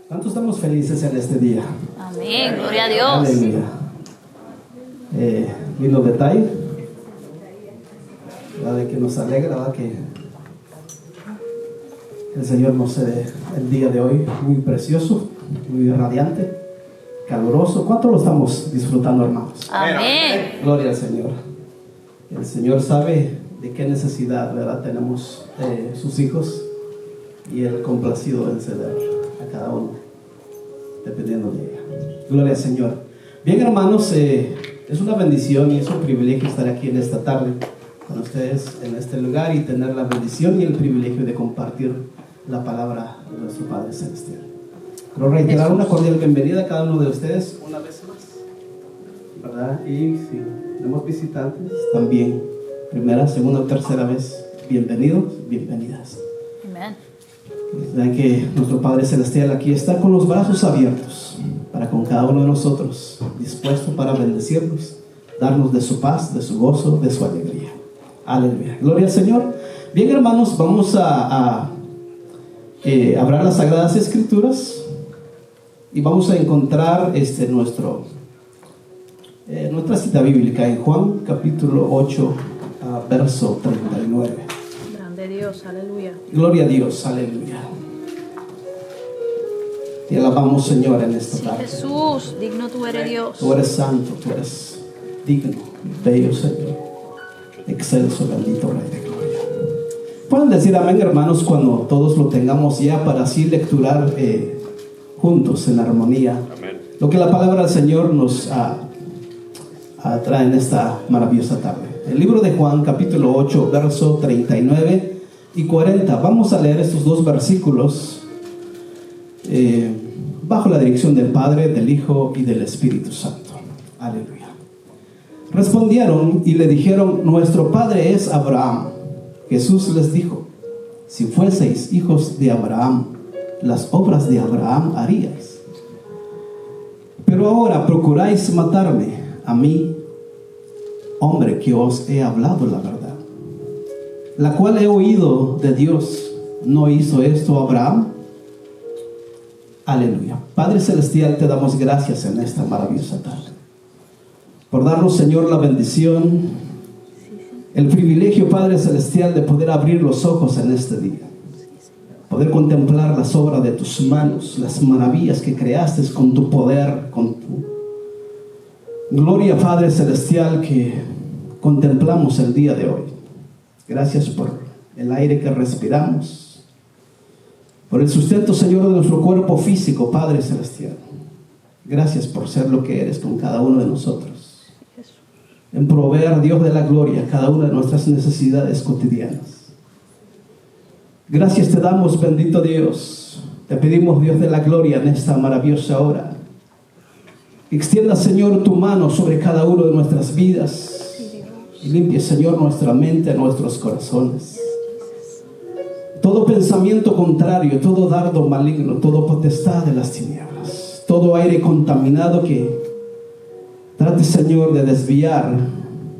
¿Cuántos estamos felices en este día? Amén, gloria a Dios. Aleluya. Lindo detalle, ¿verdad? De que nos alegra, ¿verdad? Que el Señor nos dé el día de hoy muy precioso, muy radiante, caluroso. ¿Cuánto lo estamos disfrutando, hermanos? Amén. Gloria al Señor. El Señor sabe de qué necesidad, ¿verdad? Tenemos sus hijos, y Él complacido en ceder a cada uno, dependiendo de ella. Gloria al Señor. Bien, hermanos, es una bendición y es un privilegio estar aquí en esta tarde con ustedes en este lugar y tener la bendición y el privilegio de compartir la palabra de nuestro Padre Celestial. Quiero reiterar una cordial bienvenida a cada uno de ustedes una vez más, ¿verdad? Y si tenemos visitantes también, primera, segunda o tercera vez, bienvenidos, bienvenidas. Amén. Saben que nuestro Padre Celestial aquí está con los brazos abiertos para con cada uno de nosotros, dispuesto para bendecirnos, darnos de su paz, de su gozo, de su alegría. Aleluya. Gloria al Señor. Bien, hermanos, vamos a abrir las Sagradas Escrituras y vamos a encontrar nuestra cita bíblica en Juan capítulo 8, verso 39. Grande Dios, aleluya. Gloria a Dios, aleluya. Te alabamos, Señor, en esta tarde. Jesús, digno tú eres Dios. Tú eres santo, tú eres digno, bello Señor, excelso, bendito Rey de gloria. Pueden decir amén, hermanos, cuando todos lo tengamos ya para así lecturar juntos en armonía. Amén. Lo que la palabra del Señor nos trae en esta maravillosa tarde. El libro de Juan, capítulo 8, verso 39 y 40. Vamos a leer estos dos versículos bajo la dirección del Padre, del Hijo y del Espíritu Santo. Aleluya. Respondieron y le dijeron: nuestro padre es Abraham. Jesús les dijo: si fueseis hijos de Abraham, las obras de Abraham haríais. Pero ahora procuráis matarme a mí, hombre que os he hablado la verdad, la cual he oído de Dios. ¿No hizo esto Abraham? Aleluya. Padre Celestial, te damos gracias en esta maravillosa tarde por darnos, Señor, la bendición, el privilegio, Padre Celestial, de poder abrir los ojos en este día, poder contemplar las obras de tus manos, las maravillas que creaste con tu poder, con tu gloria, Padre Celestial, que contemplamos el día de hoy. Gracias por el aire que respiramos, por el sustento, Señor, de nuestro cuerpo físico, Padre Celestial. Gracias por ser lo que eres con cada uno de nosotros, en proveer, Dios de la gloria, cada una de nuestras necesidades cotidianas. Gracias te damos, bendito Dios. Te pedimos, Dios de la gloria, en esta maravillosa hora, extienda, Señor, tu mano sobre cada uno de nuestras vidas y limpie, Señor, nuestra mente, nuestros corazones. Todo pensamiento contrario, todo dardo maligno, todo potestad de las tinieblas, todo aire contaminado que trate, Señor, de desviar,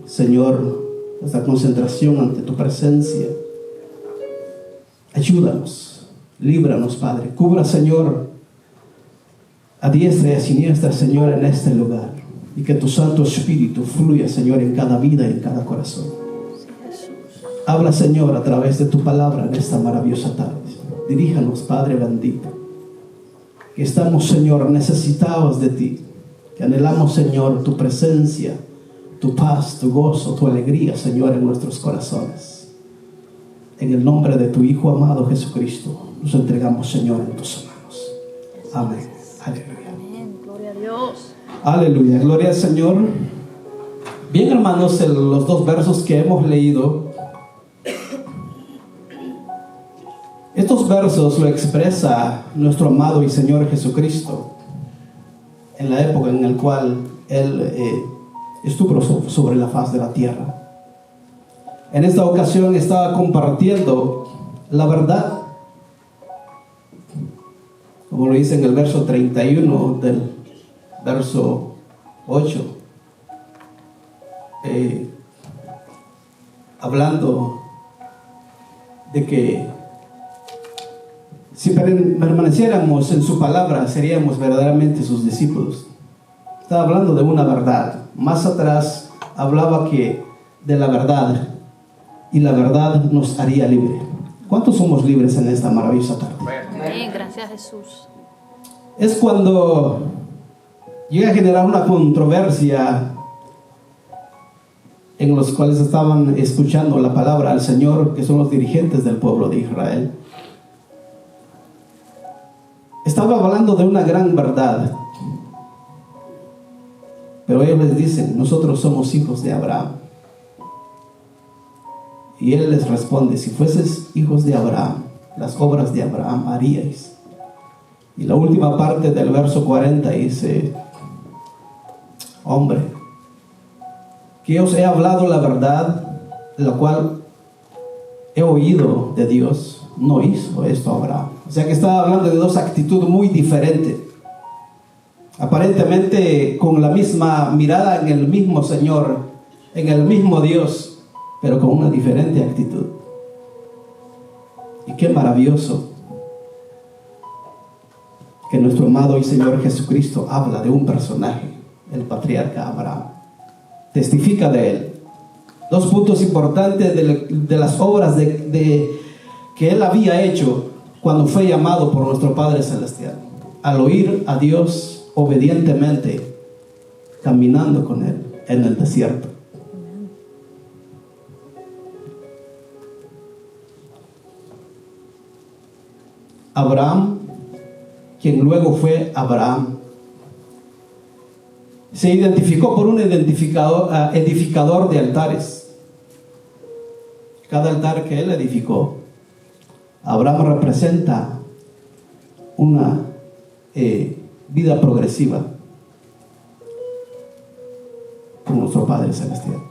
Señor, nuestra concentración ante tu presencia. Ayúdanos, líbranos, Padre. Cubra, Señor, a diestra y a siniestra, Señor, en este lugar, y que tu Santo Espíritu fluya, Señor, en cada vida y en cada corazón. Habla, Señor, a través de tu palabra en esta maravillosa tarde. Diríjanos, Padre bendito, que estamos, Señor, necesitados de ti, que anhelamos, Señor, tu presencia, tu paz, tu gozo, tu alegría, Señor, en nuestros corazones. En el nombre de tu Hijo amado Jesucristo, nos entregamos, Señor, en tus manos. Amén. Aleluya. Amén, gloria a Dios. Aleluya, gloria al Señor. Bien, hermanos, los dos versos que hemos leído, estos versos lo expresa nuestro amado y Señor Jesucristo en la época en la cual Él estuvo sobre la faz de la tierra. En esta ocasión estaba compartiendo la verdad, como lo dice en el verso 31 del verso 8, hablando de que Si permaneciéramos en su palabra, seríamos verdaderamente sus discípulos. Estaba hablando de una verdad. Más atrás hablaba que de la verdad, y la verdad nos haría libre. ¿Cuántos somos libres en esta maravillosa tarde? Amén, gracias Jesús. Es cuando llega a generar una controversia en los cuales estaban escuchando la palabra al Señor, que son los dirigentes del pueblo de Israel. Estaba hablando de una gran verdad, pero ellos les dicen: nosotros somos hijos de Abraham. Y él les responde: si fueses hijos de Abraham, las obras de Abraham haríais. Y la última parte del verso 40 dice: hombre, que os he hablado la verdad, la cual he oído de Dios, no hizo esto Abraham. O sea que estaba hablando de dos actitudes muy diferentes, aparentemente con la misma mirada en el mismo Señor, en el mismo Dios, pero con una diferente actitud. Y qué maravilloso que nuestro amado y Señor Jesucristo habla de un personaje, el patriarca Abraham. Testifica de él. Dos puntos importantes de las obras que él había hecho cuando fue llamado por nuestro Padre Celestial. Al oír a Dios obedientemente, caminando con él en el desierto. Abraham, quien luego fue Abraham, se identificó por un edificador de altares. Cada altar que él edificó, Abraham representa una vida progresiva con nuestro Padre Celestial.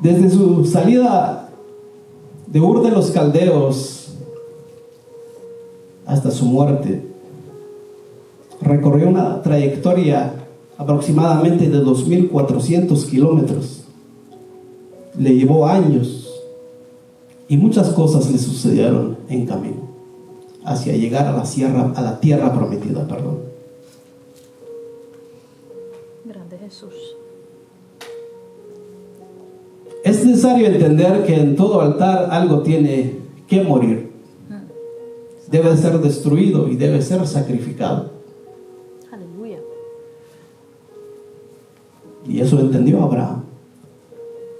Desde su salida de Ur de los Caldeos hasta su muerte, recorrió una trayectoria aproximadamente de 2.400 kilómetros. Le llevó años y muchas cosas le sucedieron en camino hacia llegar a la tierra prometida. Grande Jesús. Es necesario entender que en todo altar algo tiene que morir. Debe ser destruido y debe ser sacrificado. Aleluya. Y eso entendió Abraham.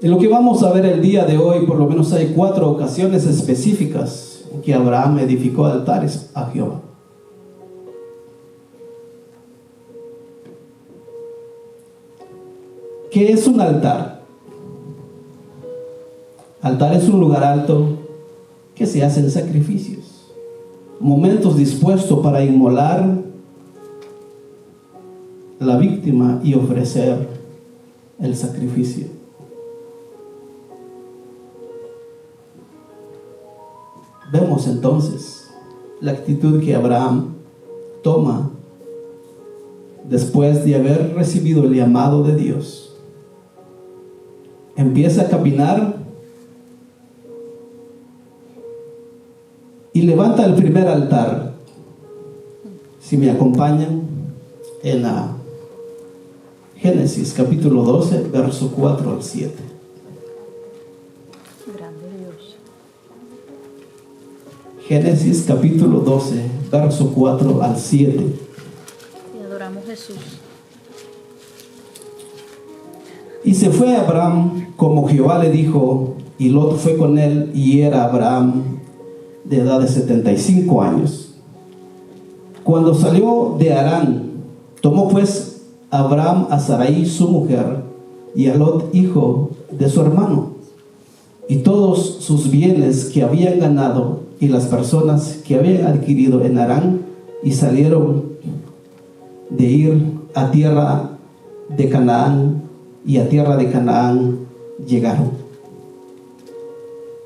En lo que vamos a ver el día de hoy, por lo menos hay 4 ocasiones específicas en que Abraham edificó altares a Jehová. ¿Qué es un altar? Altar es un lugar alto que se hacen sacrificios, momentos dispuestos para inmolar la víctima y ofrecer el sacrificio. Vemos entonces la actitud que Abraham toma después de haber recibido el llamado de Dios. Empieza a caminar y levanta el primer altar. Si me acompañan en la Génesis capítulo 12, verso 4 al 7. Grande Dios. Génesis capítulo 12, verso 4 al 7. Te adoramos Jesús. Y se fue Abraham como Jehová le dijo, y Lot fue con él, y era Abraham de edad de 75 años. Cuando salió de Harán, tomó pues Abraham a Sarai su mujer, y a Lot hijo de su hermano, y todos sus bienes que habían ganado, y las personas que habían adquirido en Harán, y salieron de ir a tierra de Canaán, y a tierra de Canaán llegaron.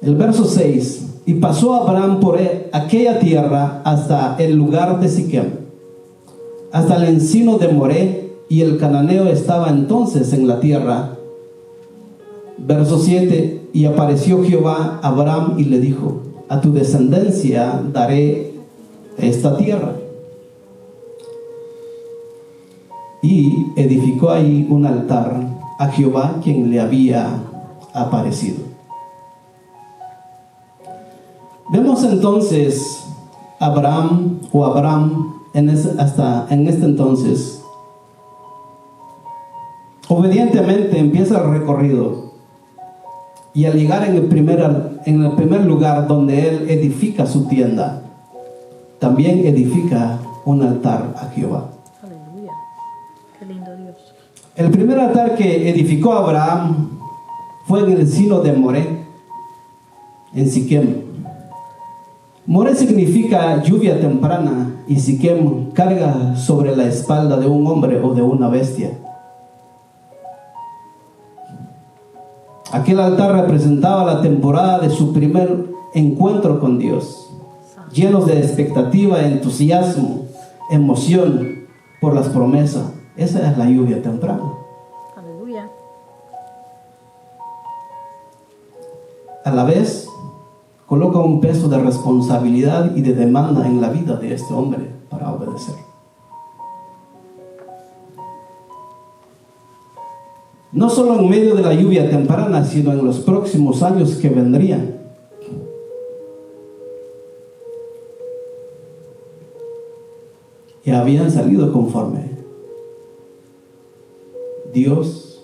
El verso 6: y pasó Abraham por aquella tierra hasta el lugar de Siquem, hasta el encino de Moré, y el cananeo estaba entonces en la tierra. Verso 7: y apareció Jehová a Abraham y le dijo: a tu descendencia daré esta tierra. Y edificó ahí un altar a Jehová, quien le había aparecido. Vemos entonces Abraham en este entonces obedientemente empieza el recorrido, y al llegar en el primer lugar donde él edifica su tienda, también edifica un altar a Jehová. Aleluya. Qué lindo Dios. El primer altar que edificó Abraham fue en el silo de Moré, en Siquem. Moré significa lluvia temprana, y Siquem carga sobre la espalda de un hombre o de una bestia. Aquel altar representaba la temporada de su primer encuentro con Dios, llenos de expectativa, entusiasmo, emoción por las promesas. Esa es la lluvia temprana. Aleluya. A la vez, coloca un peso de responsabilidad y de demanda en la vida de este hombre para obedecer. No solo en medio de la lluvia temprana, sino en los próximos años que vendrían. Y habían salido conforme Dios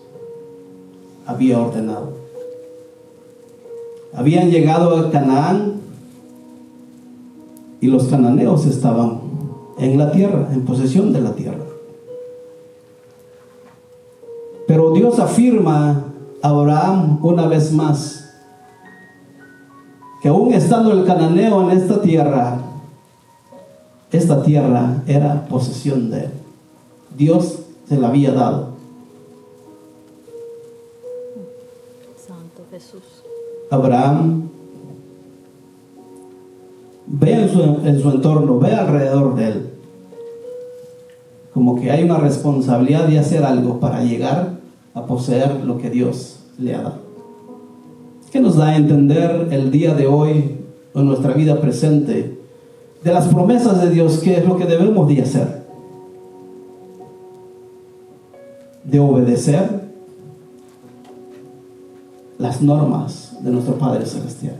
había ordenado. Habían llegado a Canaán, y los cananeos estaban en la tierra, en posesión de la tierra. Pero Dios afirma a Abraham una vez más que aún estando el cananeo en esta tierra era posesión de él. Dios se la había dado. Santo Jesús. Abraham ve en su entorno, ve alrededor de él, como que hay una responsabilidad de hacer algo para llegar a poseer lo que Dios le ha dado. ¿Qué nos da a entender el día de hoy, en nuestra vida presente, de las promesas de Dios? ¿Qué es lo que debemos de hacer? De obedecer las normas de nuestro Padre Celestial,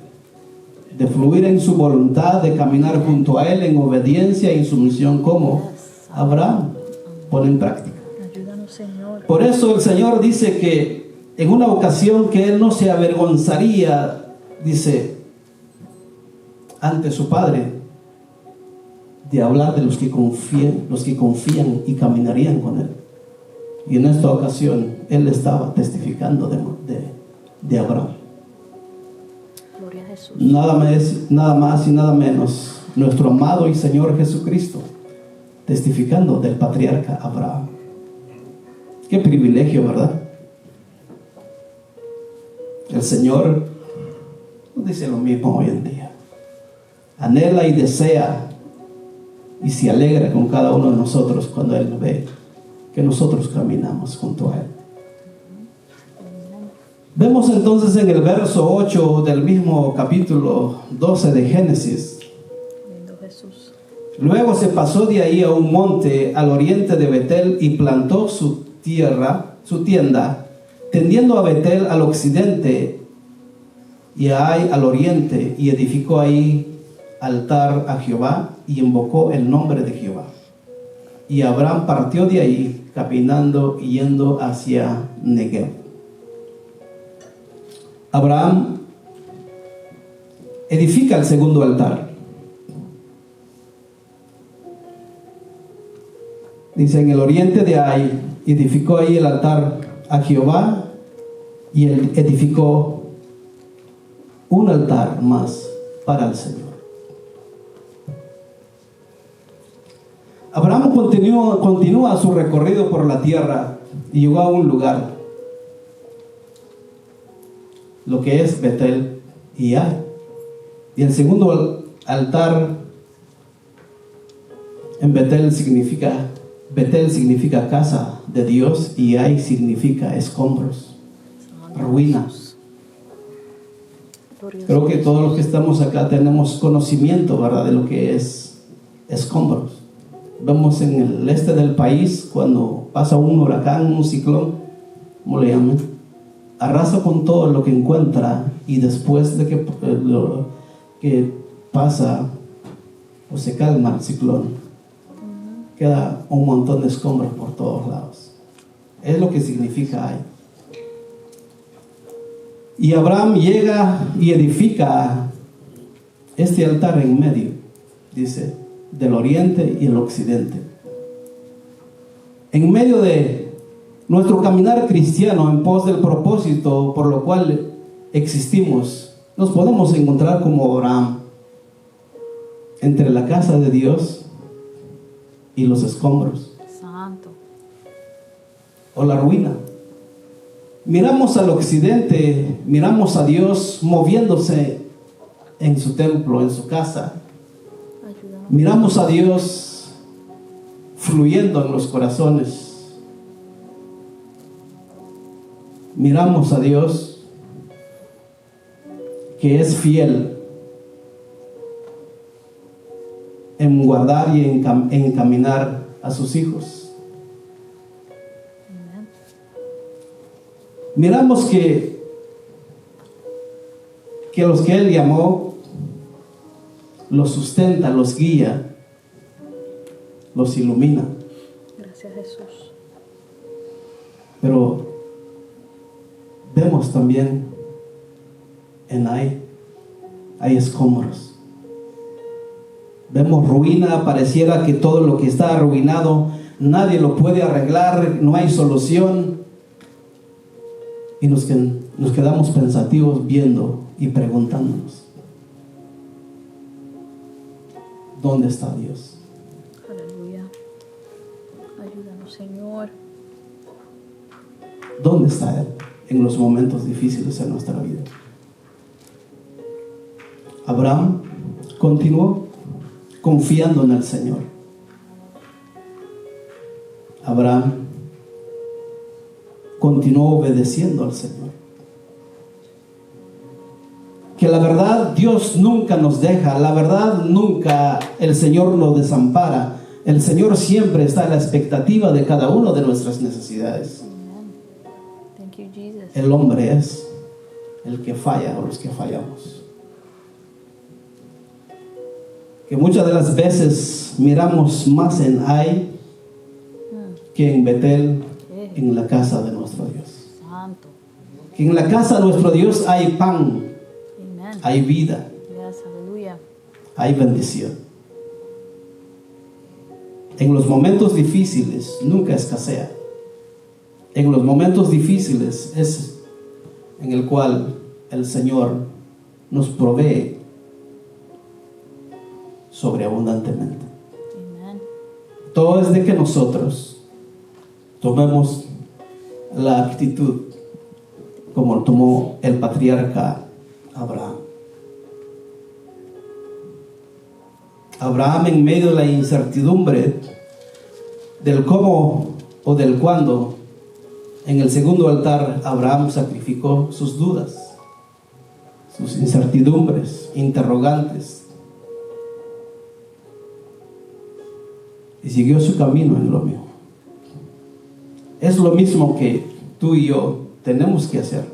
de fluir en su voluntad, de caminar junto a Él en obediencia y sumisión, como Abraham pone en práctica. Ayúdanos, Señor. Por eso el Señor dice que en una ocasión que Él no se avergonzaría, dice, ante su Padre, de hablar de los que confían y caminarían con Él. Y en esta ocasión Él estaba testificando de Abraham. Gloria a Jesús. Nada más y nada menos, nuestro amado y Señor Jesucristo, testificando del patriarca Abraham. Qué privilegio, ¿verdad? El Señor nos dice lo mismo hoy en día. Anhela y desea y se alegra con cada uno de nosotros cuando Él ve que nosotros caminamos junto a Él. Vemos entonces en el verso 8 del mismo capítulo 12 de Génesis. Lindo Jesús. Luego se pasó de ahí a un monte al oriente de Betel y plantó su tienda, tendiendo a Betel al occidente y a Ai al oriente, y edificó ahí altar a Jehová y invocó el nombre de Jehová. Y Abraham partió de ahí caminando y yendo hacia Negev. Abraham edifica el segundo altar. Dice, en el oriente de Ai edificó ahí el altar a Jehová, y él edificó un altar más para el Señor. Abraham continúa su recorrido por la tierra y llegó a un lugar, lo que es Betel y Ai. Y el segundo altar en Betel significa casa de Dios, y Ai significa escombros, ruina. Glorioso Creo que Jesús. todos los que estamos acá tenemos conocimiento, ¿verdad?, de lo que es escombros. Vemos en el este del país, cuando pasa un huracán, un ciclón, ¿cómo le llaman? Arrasa con todo lo que encuentra, y después de que lo que pasa o se calma el ciclón, queda un montón de escombros por todos lados. Es lo que significa ahí. Y Abraham llega y edifica este altar en medio, dice, del oriente y el occidente. En medio de nuestro caminar cristiano en pos del propósito por lo cual existimos, nos podemos encontrar como Abraham entre la casa de Dios y los escombros Santo. o la ruina. Miramos al occidente, miramos a Dios moviéndose en su templo, en su casa. Ayúdanos. Miramos a Dios fluyendo en los corazones. Miramos a Dios que es fiel en guardar y en encaminar a sus hijos. Amén. Miramos que los que Él llamó los sustenta, los guía, los ilumina. Gracias, Jesús. Pero vemos también hay escombros. Vemos ruina, pareciera que todo lo que está arruinado nadie lo puede arreglar, no hay solución. Y nos quedamos pensativos viendo y preguntándonos, ¿dónde está Dios? Aleluya. Ayúdanos, Señor. ¿Dónde está Él en los momentos difíciles en nuestra vida? Abraham continuó confiando en el Señor. Abraham continuó obedeciendo al Señor. Que la verdad, Dios nunca nos deja, la verdad nunca el Señor nos desampara. El Señor siempre está en la expectativa de cada una de nuestras necesidades. Amen. Thank you, Jesus. El hombre es el que falla, o los que fallamos. Que muchas de las veces miramos más en Ai que en Betel, en la casa de nuestro Dios. Santo. Que en la casa de nuestro Dios hay pan, Amen. hay vida, Yes, aleluya. hay bendición. En los momentos difíciles nunca escasea. En los momentos difíciles es en el cual el Señor nos provee sobreabundantemente. Amen. Todo es de que nosotros tomemos la actitud como tomó el patriarca Abraham. Abraham, en medio de la incertidumbre del cómo o del cuándo, en el segundo altar Abraham sacrificó sus dudas, sus incertidumbres, interrogantes, y siguió su camino en lo mismo. Es lo mismo que tú y yo tenemos que hacer: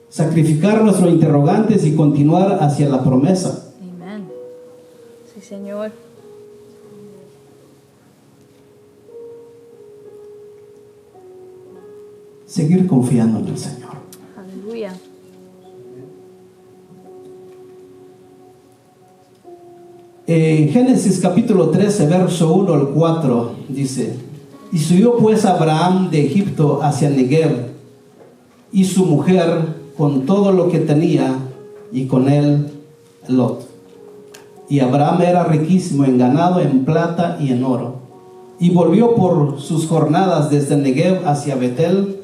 sacrificar nuestros interrogantes y continuar hacia la promesa. Amen. Sí, Señor. Seguir confiando en el Señor. Aleluya. En Génesis capítulo 13, verso 1 al 4 dice: y subió pues Abraham de Egipto hacia Negev, y su mujer con todo lo que tenía, y con él Lot. Y Abraham era riquísimo en ganado, en plata y en oro. Y volvió por sus jornadas desde Negev hacia Betel,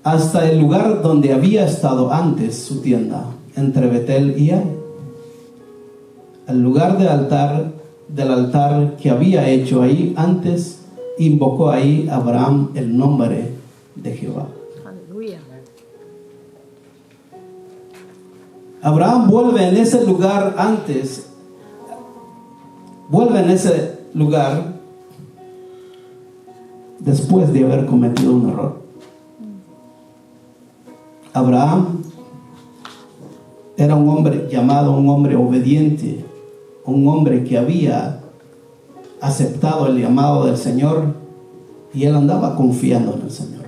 hasta el lugar donde había estado antes su tienda, entre Betel y Ai. El lugar del altar que había hecho ahí antes, invocó ahí Abraham el nombre de Jehová. Aleluya. Abraham vuelve en ese lugar después de haber cometido un error. Abraham era un hombre llamado, un hombre obediente, un hombre que había aceptado el llamado del Señor y él andaba confiando en el Señor,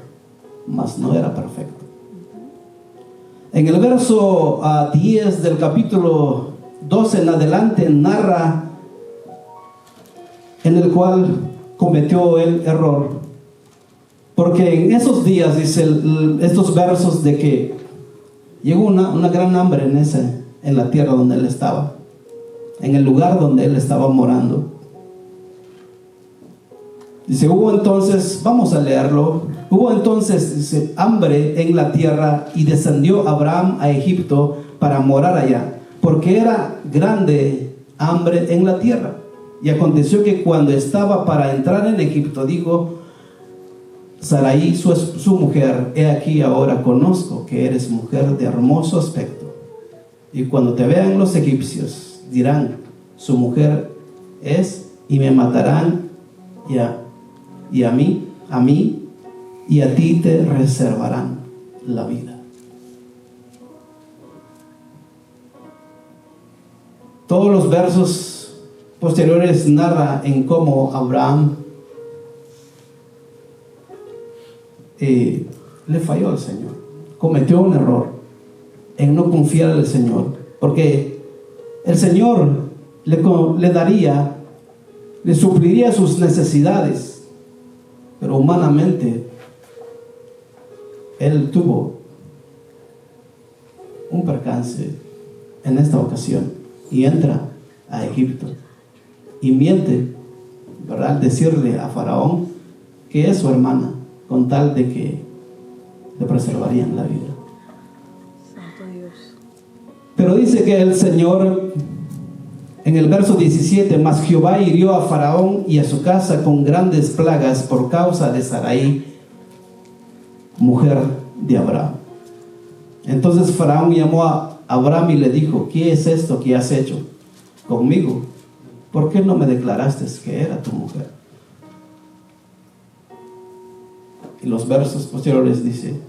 mas no era perfecto. En el verso 10 del capítulo 12 en adelante narra en el cual cometió el error, porque en esos días dice estos versos de que llegó una gran hambre en la tierra donde él estaba, en el lugar donde él estaba morando. Dice, hubo entonces, vamos a leerlo, hubo entonces, dice, hambre en la tierra y descendió Abraham a Egipto para morar allá, porque era grande hambre en la tierra. Y aconteció que cuando estaba para entrar en Egipto, dijo Sarai, su mujer, he aquí ahora conozco que eres mujer de hermoso aspecto. Y cuando te vean los egipcios, dirán, su mujer es, y me matarán, y a mí, y a ti te reservarán la vida. Todos los versos posteriores narra en cómo Abraham le falló al Señor, cometió un error en no confiar en el Señor, porque el Señor le supliría sus necesidades, pero humanamente él tuvo un percance en esta ocasión y entra a Egipto y miente, ¿verdad?, al decirle a Faraón que es su hermana, con tal de que le preservarían la vida. Santo Dios. Pero dice que el Señor, en el verso 17, mas Jehová hirió a Faraón y a su casa con grandes plagas por causa de Sarai, mujer de Abraham. Entonces Faraón llamó a Abraham y le dijo, ¿qué es esto que has hecho conmigo? ¿Por qué no me declaraste que era tu mujer? Y los versos posteriores dice,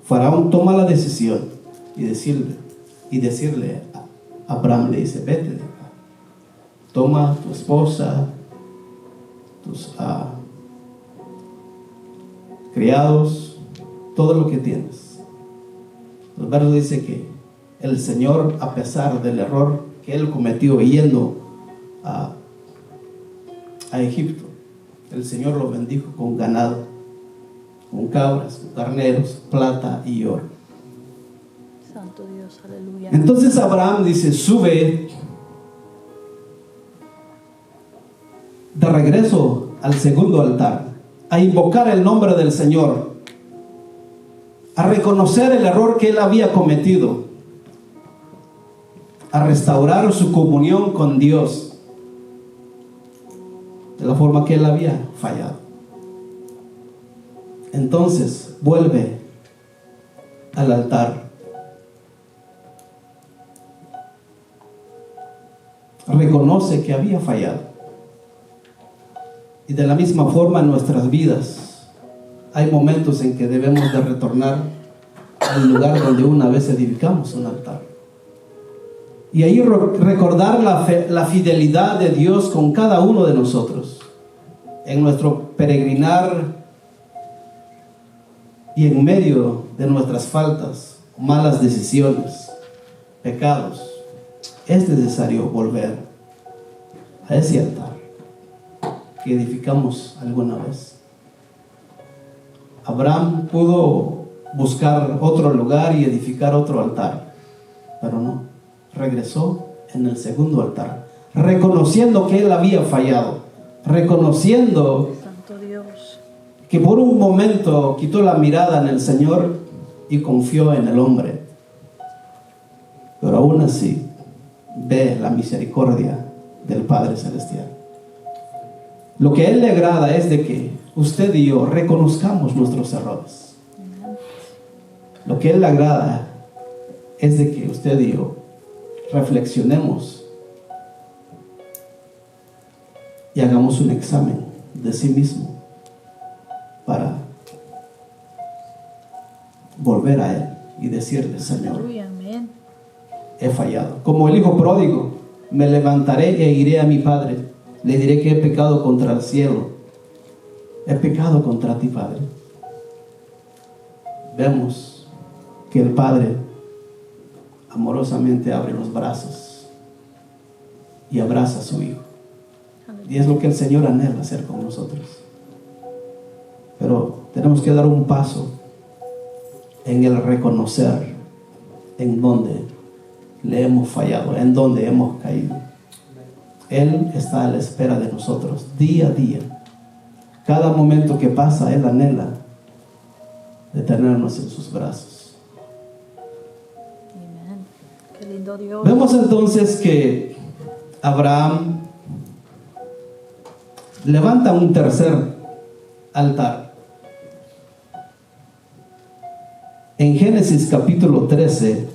Faraón toma la decisión y decirle a Abraham, le dice, vete de acá, toma tu esposa, tus criados, todo lo que tienes. Los versos dice que el Señor, a pesar del error que él cometió yendo a Egipto, el Señor lo bendijo con ganado, con cabras, con carneros, plata y oro. Santo Dios, aleluya. Entonces Abraham dice, sube de regreso al segundo altar, a invocar el nombre del Señor, a reconocer el error que él había cometido, a restaurar su comunión con Dios de la forma que él había fallado. Entonces vuelve al altar, reconoce que había fallado. Y de la misma forma en nuestras vidas hay momentos en que debemos de retornar al lugar donde una vez edificamos un altar, y ahí recordar la fidelidad de Dios con cada uno de nosotros en nuestro peregrinar y en medio de nuestras faltas, malas decisiones, pecados. Es necesario volver a ese altar que edificamos alguna vez. Abraham pudo buscar otro lugar y edificar otro altar, pero no, regresó en el segundo altar, reconociendo que él había fallado, reconociendo Santo Dios, que por un momento quitó la mirada en el Señor y confió en el hombre, pero aún así ve la misericordia del Padre Celestial. Lo que a Él le agrada es de que usted y yo reconozcamos nuestros errores. Lo que a Él le agrada es de que usted y yo reflexionemos y hagamos un examen de sí mismo para volver a Él y decirle: Señor, Aleluya, amén. he fallado. Como el hijo pródigo, me levantaré e iré a mi padre. Le diré que he pecado contra el cielo. He pecado contra ti, Padre. Vemos que el Padre amorosamente abre los brazos y abraza a su hijo. Y es lo que el Señor anhela hacer con nosotros. Pero tenemos que dar un paso en el reconocer en donde le hemos fallado, en donde hemos caído. Él está a la espera de nosotros día a día. Cada momento que pasa, Él anhela de tenernos en sus brazos. Amén. Qué lindo Dios. Vemos entonces que Abraham levanta un tercer altar. En Génesis capítulo 13,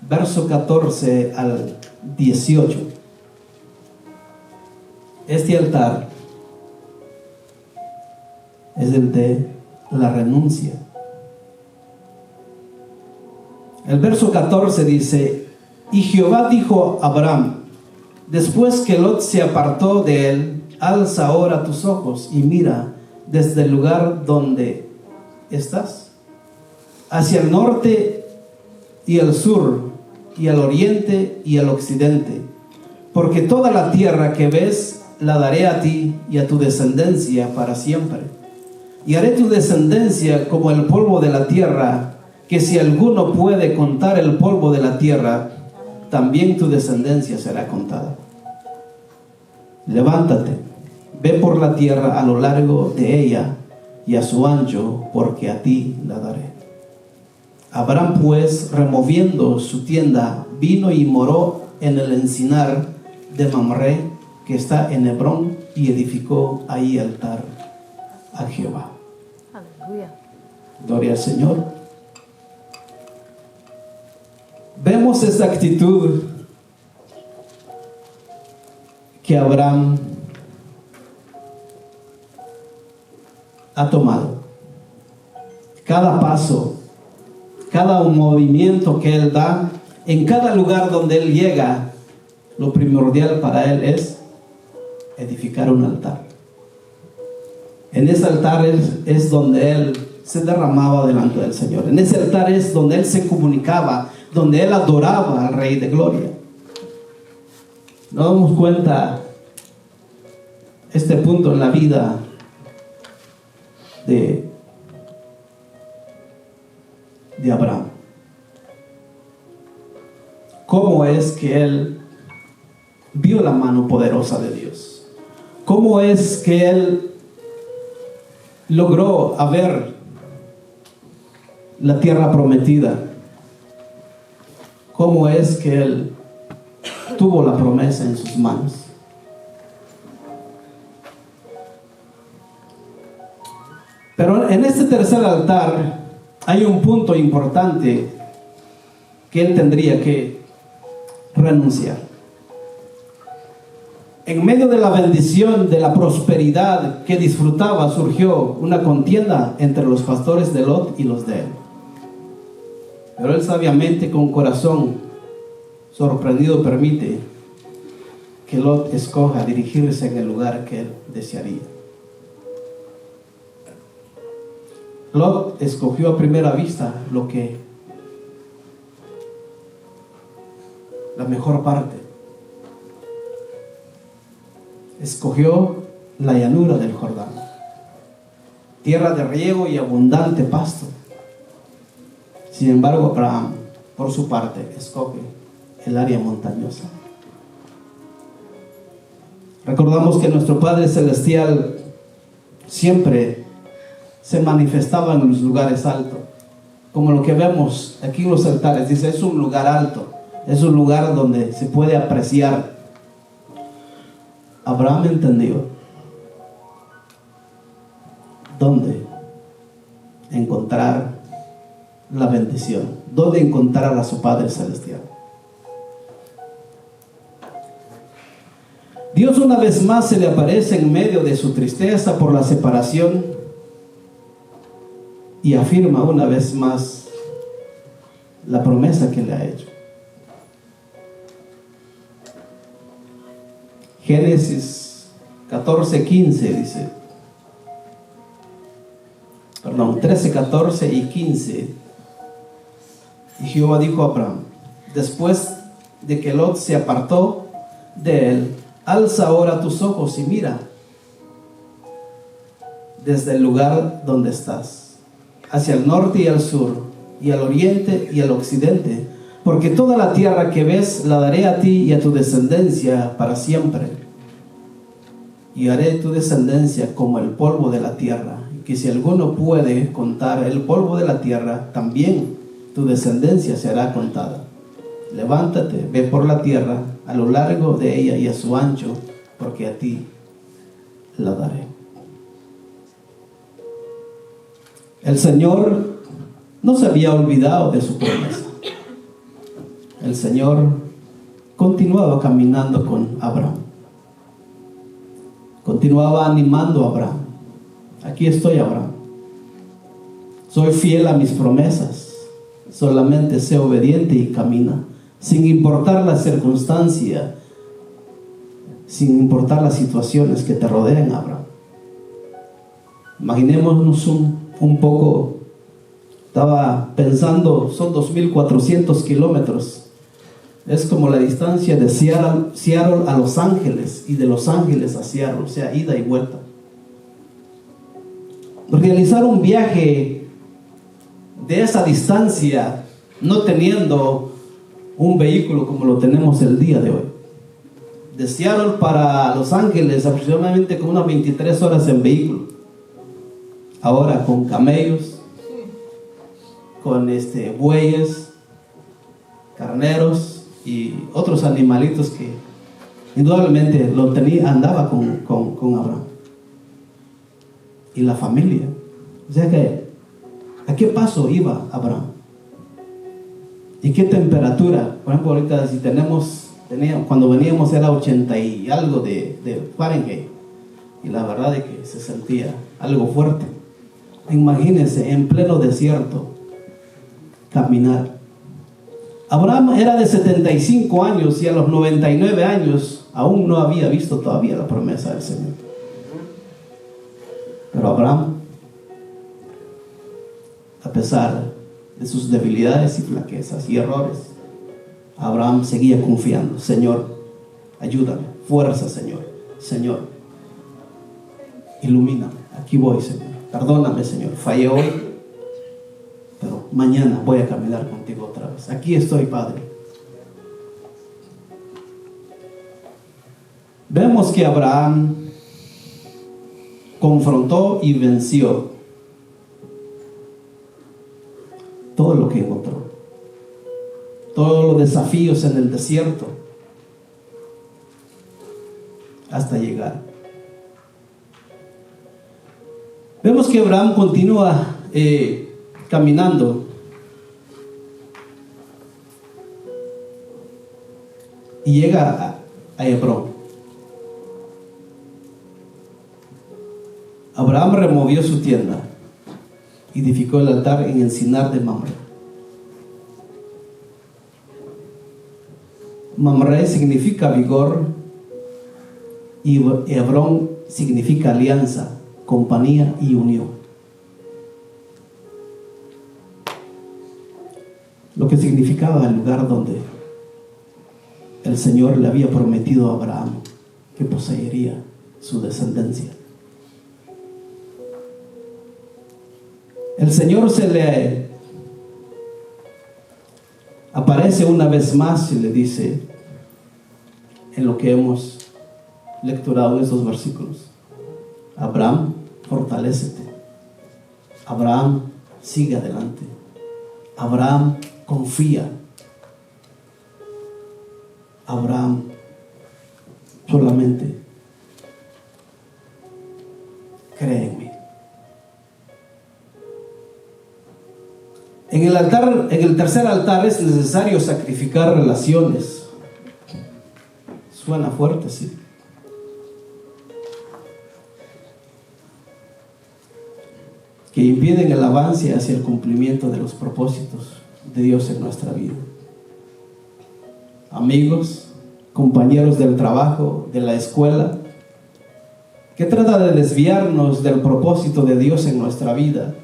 verso 14 al 18. Este altar es el de la renuncia. El verso 14 dice: y Jehová dijo a Abraham, después que Lot se apartó de él, alza ahora tus ojos y mira desde el lugar donde estás, hacia el norte y el sur, y al oriente y al occidente, porque toda la tierra que ves la daré a ti y a tu descendencia para siempre. Y haré tu descendencia como el polvo de la tierra, que si alguno puede contar el polvo de la tierra, también tu descendencia será contada. Levántate, ve por la tierra a lo largo de ella y a su ancho, porque a ti la daré. Abraham pues, removiendo su tienda, vino y moró en el encinar de Mamre, que está en Hebrón, y edificó ahí altar a Jehová. Aleluya. Gloria al Señor. Vemos esta actitud que Abraham ha tomado. Cada paso, cada movimiento que él da, en cada lugar donde él llega, lo primordial para él es edificar un altar. En ese altar es donde él se derramaba delante del Señor. En ese altar es donde él se comunicaba, donde él adoraba al Rey de Gloria. Nos damos cuenta este punto en la vida de Abraham. Cómo es que él vio la mano poderosa de Dios. Cómo es que él logró ver la tierra prometida. Cómo es que él tuvo la promesa en sus manos. Pero en este tercer altar hay un punto importante que él tendría que renunciar. En medio de la bendición, de la prosperidad que disfrutaba, surgió una contienda entre los pastores de Lot y los de él. Pero él sabiamente, con corazón sorprendido, permite que Lot escoja dirigirse en el lugar que él desearía. Lot escogió a primera vista la mejor parte. Escogió la llanura del Jordán, tierra de riego y abundante pasto. Sin embargo, Abraham, por su parte, escoge el área montañosa. Recordamos que nuestro Padre Celestial siempre se manifestaba en los lugares altos, como lo que vemos aquí en los altares. Dice, es un lugar alto, es un lugar donde se puede apreciar. Abraham entendió dónde encontrar la bendición, dónde encontrar a su Padre Celestial. Dios una vez más se le aparece en medio de su tristeza por la separación y afirma una vez más la promesa que le ha hecho. Génesis 14:15 dice, 13, 14 y 15. Y Jehová dijo a Abraham, después de que Lot se apartó de él, alza ahora tus ojos y mira desde el lugar donde estás, hacia el norte y al sur, y al oriente y al occidente, porque toda la tierra que ves la daré a ti y a tu descendencia para siempre. Y haré tu descendencia como el polvo de la tierra, y que si alguno puede contar el polvo de la tierra, también tu descendencia será contada. Levántate, ve por la tierra, a lo largo de ella y a su ancho, porque a ti la daré. El Señor no se había olvidado de su promesa. El Señor continuaba caminando con Abraham. Continuaba animando a Abraham. Aquí estoy, Abraham. Soy fiel a mis promesas. Solamente sé obediente y camina, sin importar la circunstancia, sin importar las situaciones que te rodean, Abraham. Imaginémonos un poco. Estaba pensando, son 2.400 kilómetros. Es como la distancia de Seattle a Los Ángeles y de Los Ángeles a Seattle, o sea, ida y vuelta. Realizar un viaje de esa distancia, no teniendo un vehículo como lo tenemos el día de hoy. De Seattle para Los Ángeles, aproximadamente con unas 23 horas en vehículo. Ahora con camellos, con bueyes, carneros y otros animalitos que indudablemente andaba con Abraham y la familia. O sea que, ¿a qué paso iba Abraham? ¿Y qué temperatura? Por ejemplo, ahorita si cuando veníamos era 80 y algo de Fahrenheit, y la verdad es que se sentía algo fuerte. Imagínense, en pleno desierto, caminar. Abraham era de 75 años y a los 99 años aún no había visto todavía la promesa del Señor. Pero Abraham, a pesar de sus debilidades y flaquezas y errores, Abraham seguía confiando. Señor, ayúdame, fuerza, Señor. Señor, ilumíname. Aquí voy, Señor. Perdóname, Señor. Fallé hoy, pero mañana voy a caminar contigo otra vez. Aquí estoy, Padre. Vemos que Abraham confrontó y venció todo lo que encontró, todos los desafíos en el desierto, hasta llegar. Vemos que Abraham continúa caminando y llega a Hebrón. Abraham removió su tienda, edificó el altar en encinar de Mamre. Mamre significa vigor y Hebrón significa alianza, compañía y unión. Lo que significaba el lugar donde el Señor le había prometido a Abraham que poseería su descendencia. El Señor se le aparece una vez más y le dice, en lo que hemos lecturado en estos versículos: Abraham, fortalécete. Abraham, sigue adelante. Abraham, confía. Abraham, solamente cree en mí. En el tercer altar es necesario sacrificar relaciones. Suena fuerte, sí. que impiden el avance hacia el cumplimiento de los propósitos de Dios en nuestra vida. Amigos, compañeros del trabajo, de la escuela, que trata de desviarnos del propósito de Dios en nuestra vida.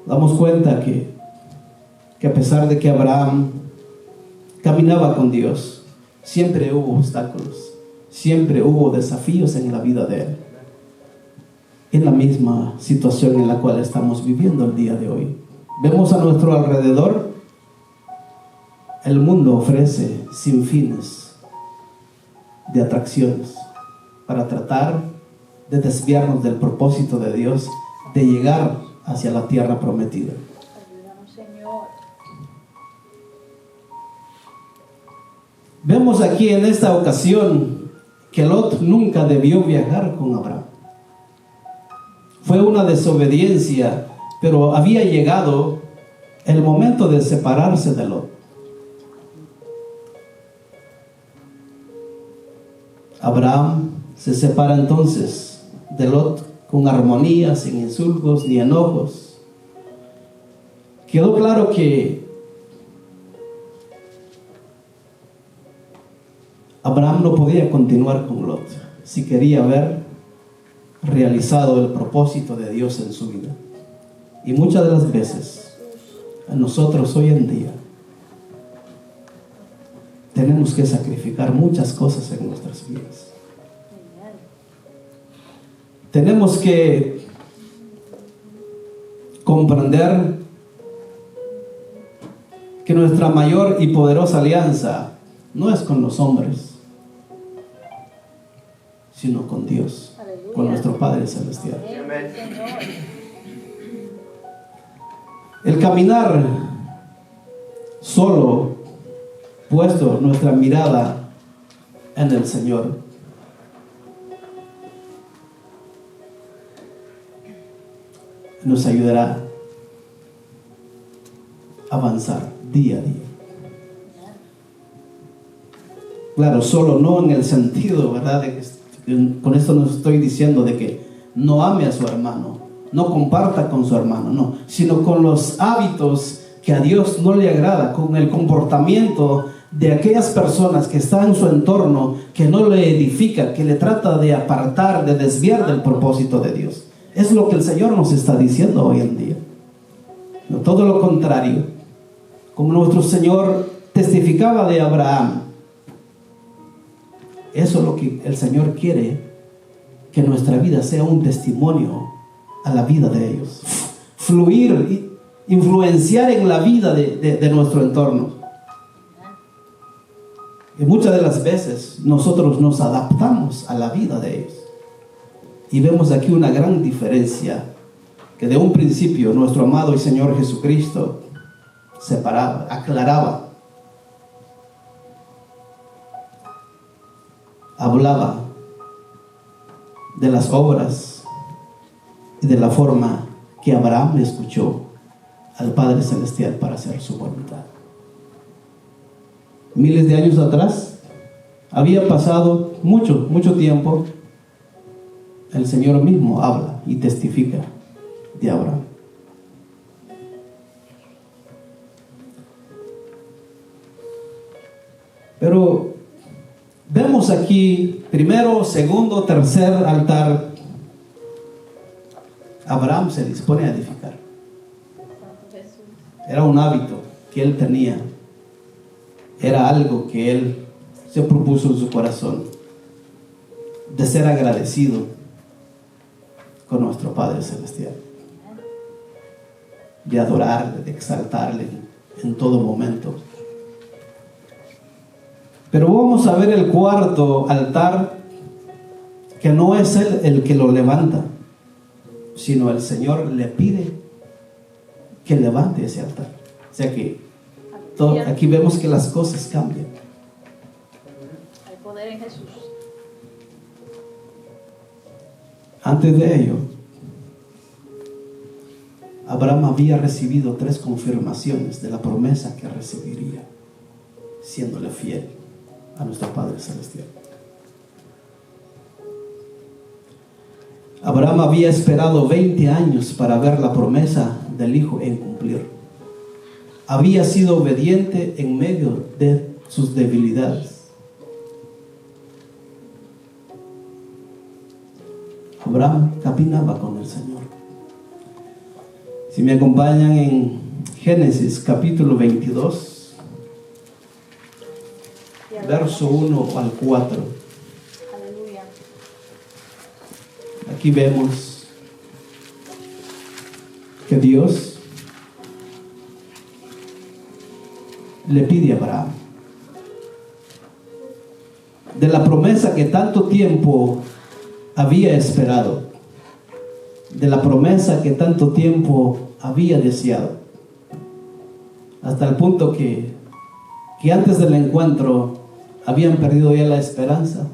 Damos cuenta que a pesar de que Abraham caminaba con Dios, siempre hubo obstáculos, siempre hubo desafíos en la vida de él. En la misma situación en la cual estamos viviendo el día de hoy. Vemos a nuestro alrededor, el mundo ofrece sin fines de atracciones para tratar de desviarnos del propósito de Dios, de llegar hacia la tierra prometida. Vemos aquí en esta ocasión que Lot nunca debió viajar con Abraham. Fue una desobediencia, pero había llegado el momento de separarse de Lot. Abraham se separa entonces de Lot con armonía, sin insultos ni enojos. Quedó claro que Abraham no podía continuar con Lot si quería ver realizado el propósito de Dios en su vida. Y muchas de las veces a nosotros hoy en día tenemos que sacrificar muchas cosas en nuestras vidas. Tenemos que comprender que nuestra mayor y poderosa alianza no es con los hombres, sino con Dios, con nuestro Padre Celestial. El caminar solo, puesto nuestra mirada en el Señor, nos ayudará a avanzar día a día. Claro, solo no en el sentido, ¿verdad? De que, con esto no estoy diciendo de que no ame a su hermano, no comparta con su hermano, no, sino con los hábitos que a Dios no le agrada, con el comportamiento de aquellas personas que están en su entorno, que no le edifica, que le trata de apartar, de desviar del propósito de Dios. Es lo que el Señor nos está diciendo hoy en día. No, todo lo contrario. Como nuestro Señor testificaba de Abraham, eso es lo que el Señor quiere, que nuestra vida sea un testimonio a la vida de ellos. Fluir, influenciar en la vida de nuestro entorno. Y muchas de las veces nosotros nos adaptamos a la vida de ellos. Y vemos aquí una gran diferencia, que de un principio nuestro amado y Señor Jesucristo separaba, aclaraba, hablaba de las obras y de la forma que Abraham escuchó al Padre Celestial para hacer su voluntad. Miles de años atrás, había pasado mucho tiempo. El Señor mismo habla y testifica de Abraham. Pero vemos aquí primero, segundo, tercer altar. Abraham se dispone a edificar. Era un hábito que él tenía. Era algo que él se propuso en su corazón, de ser agradecido con nuestro Padre Celestial, de adorarle, de exaltarle en todo momento. Pero vamos a ver el cuarto altar, que no es él el que lo levanta, sino el Señor le pide que levante ese altar. O sea que aquí vemos que las cosas cambian. Hay poder en Jesús. Antes de ello, Abraham había recibido 3 confirmaciones de la promesa que recibiría, siéndole fiel a nuestro Padre Celestial. Abraham había esperado 20 años para ver la promesa del hijo en cumplir. Había sido obediente en medio de sus debilidades. Abraham caminaba con el Señor. Si me acompañan en Génesis capítulo 22, verso 1 al 4. Aleluya. Aquí vemos que Dios le pide a Abraham de la promesa que tanto tiempo había esperado, de la promesa que tanto tiempo había deseado, hasta el punto que antes del encuentro habían perdido ya la esperanza.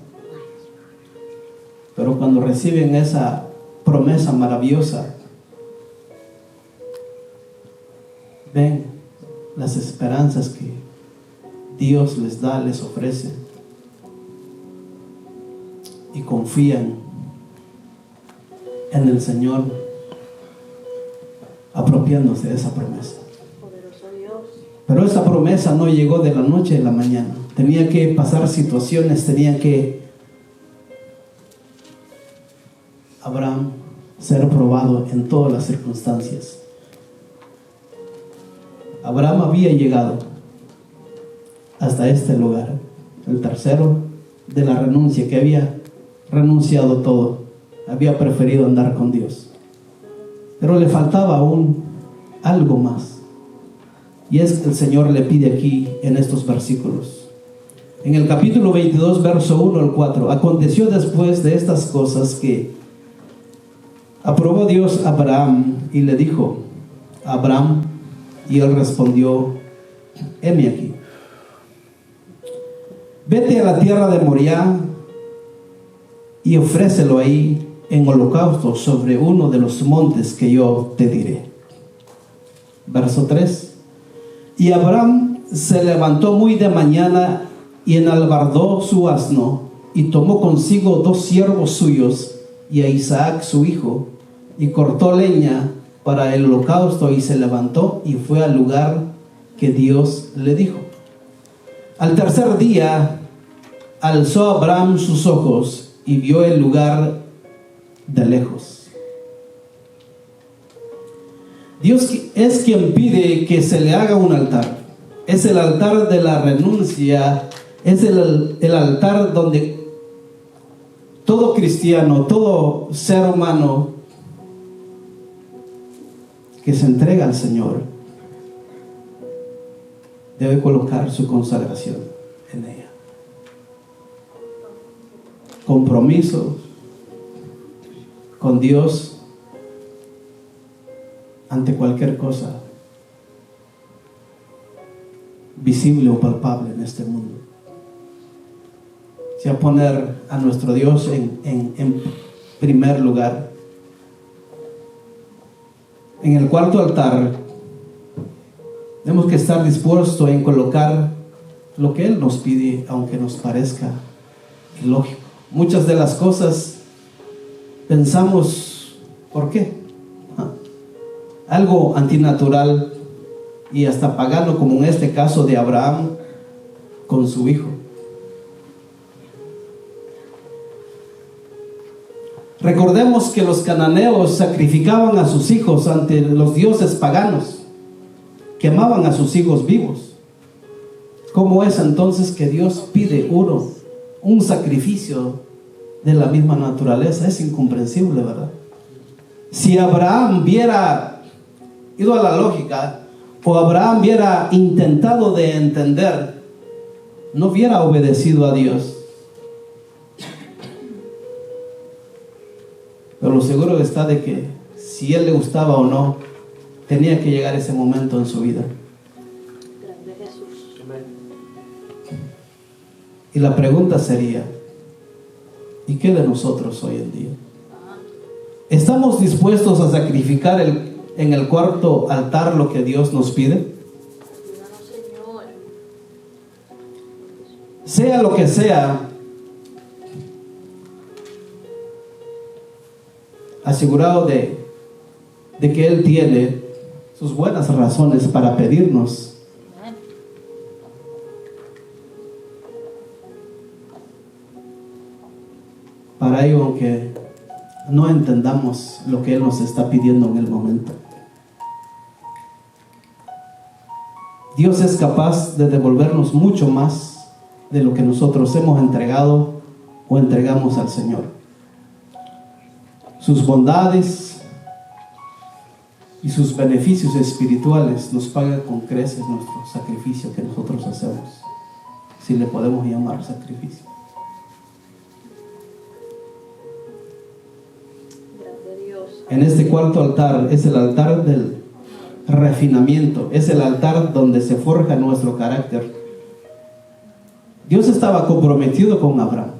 Pero cuando reciben esa promesa maravillosa, ven las esperanzas que Dios les da, les ofrece, y confían en el Señor, apropiándose de esa promesa. Poderoso Dios. Pero esa promesa no llegó de la noche a la mañana. Tenía que pasar situaciones, tenía que Abraham ser probado en todas las circunstancias. Abraham había llegado hasta este lugar, el tercero de la renuncia, que había renunciado todo, había preferido andar con Dios, pero le faltaba aún algo más, y es que el Señor le pide aquí en estos versículos. En el capítulo 22, verso 1 al 4: aconteció después de estas cosas que aprobó Dios a Abraham y le dijo: Abraham, y él respondió: heme aquí. Vete a la tierra de Moriah y ofrécelo ahí en holocausto sobre uno de los montes que yo te diré. Verso 3: y Abraham se levantó muy de mañana y enalbardó su asno y tomó consigo 2 siervos suyos y a Isaac su hijo, y cortó leña para el holocausto, y se levantó y fue al lugar que Dios le dijo. Al tercer día alzó Abraham sus ojos y vio el lugar de lejos. Dios es quien pide que se le haga un altar. Es el altar de la renuncia, es el altar donde todo cristiano, todo ser humano que se entrega al Señor debe colocar su consagración en ella. Compromiso con Dios ante cualquier cosa visible o palpable en este mundo. Si a poner a nuestro Dios en primer lugar. En el cuarto altar tenemos que estar dispuestos en colocar lo que Él nos pide, aunque nos parezca ilógico. Muchas de las cosas pensamos, ¿por qué? Algo antinatural y hasta pagano, como en este caso de Abraham con su hijo. Recordemos que los cananeos sacrificaban a sus hijos ante los dioses paganos, quemaban a sus hijos vivos. ¿Cómo es entonces que Dios pide un sacrificio de la misma naturaleza? Es incomprensible, ¿verdad? Si Abraham hubiera ido a la lógica, o Abraham hubiera intentado de entender, no hubiera obedecido a Dios. Pero lo seguro está de que si él le gustaba o no, tenía que llegar ese momento en su vida. Grande Jesús. Y la pregunta sería: ¿y qué de nosotros hoy en día? ¿Estamos dispuestos a sacrificar en el cuarto altar lo que Dios nos pide? Ayúdanos, Señor. Sea lo que sea, asegurado de que Él tiene sus buenas razones para pedirnos. Para ello, aunque no entendamos lo que Él nos está pidiendo en el momento, Dios es capaz de devolvernos mucho más de lo que nosotros hemos entregado o entregamos al Señor. Sus bondades y sus beneficios espirituales nos pagan con creces nuestro sacrificio que nosotros hacemos, si le podemos llamar sacrificio. En este cuarto altar es el altar del refinamiento, es el altar donde se forja nuestro carácter. Dios estaba comprometido con Abraham.